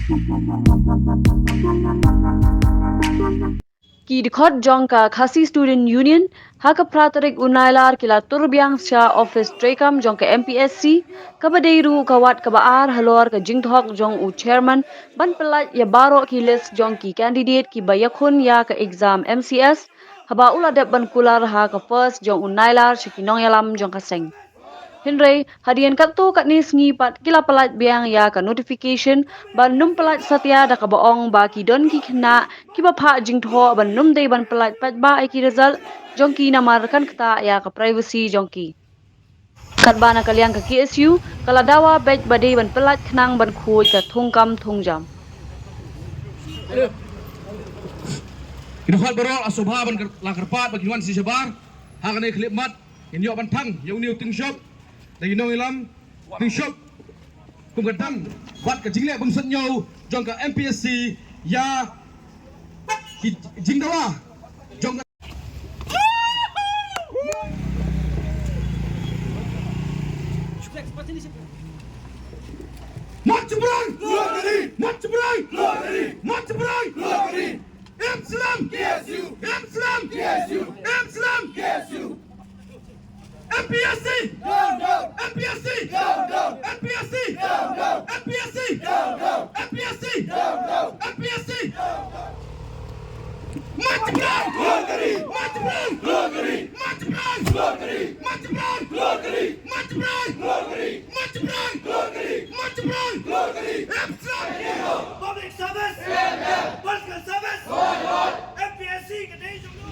Ki dikhot jong ka Khasi Student Union, haka pratarik unailar kila turbiang sya office trekam jong ka Mpsc, kabadeiru kawat kabaar halor ka jingthok jong u chairman, ban pelat ya baro ki list jong ki candidate ki bayakun ya ka exam MCS, haba uladep ban kular ha ka first jong unailar shikinong yalam jong ka seng. Henry, hadian katto kat ni sngi pat kila pelat biang ya ka notification ban num pelat satya da ka baong ba ki don ki kena ki ba pha jing tho ban num dei ban pelat pat ba ai ki result jong ki namar kan kata ya ka privacy jong ki. Kat bana kalian ka KSU kala dawa bej badei ban pelat kenang ban khuj ka thungkam thungjam. Kinuhat barol asobha ban lakarpat bagiwan si Sabar hangane klip mat inyo ban thang yung new Tyngshop da inong ilam Tyngshop kum gadang bat ka jingle bum san nyo jong ka Mpsc ya jingdawa jong Mat Jebrai! Mat Jebrai! Mat Jebrai! Mpsc! KSU! Mpsc! KSU! Mpsc! KSU! Mpsc! Down, down! Mpsc! Down, down! Mpsc! Down, down! Mpsc! Down, down! Mpsc! Down, down! Mpsc! Down, down! Mat Jebrai! Mat Jebrai! Mat Jebrai! Mat Jebrai! Mat Jebrai! Mat Jebrai! Mat Jebrai! Mpsc! Public service, political service, MPSC ka day jong no.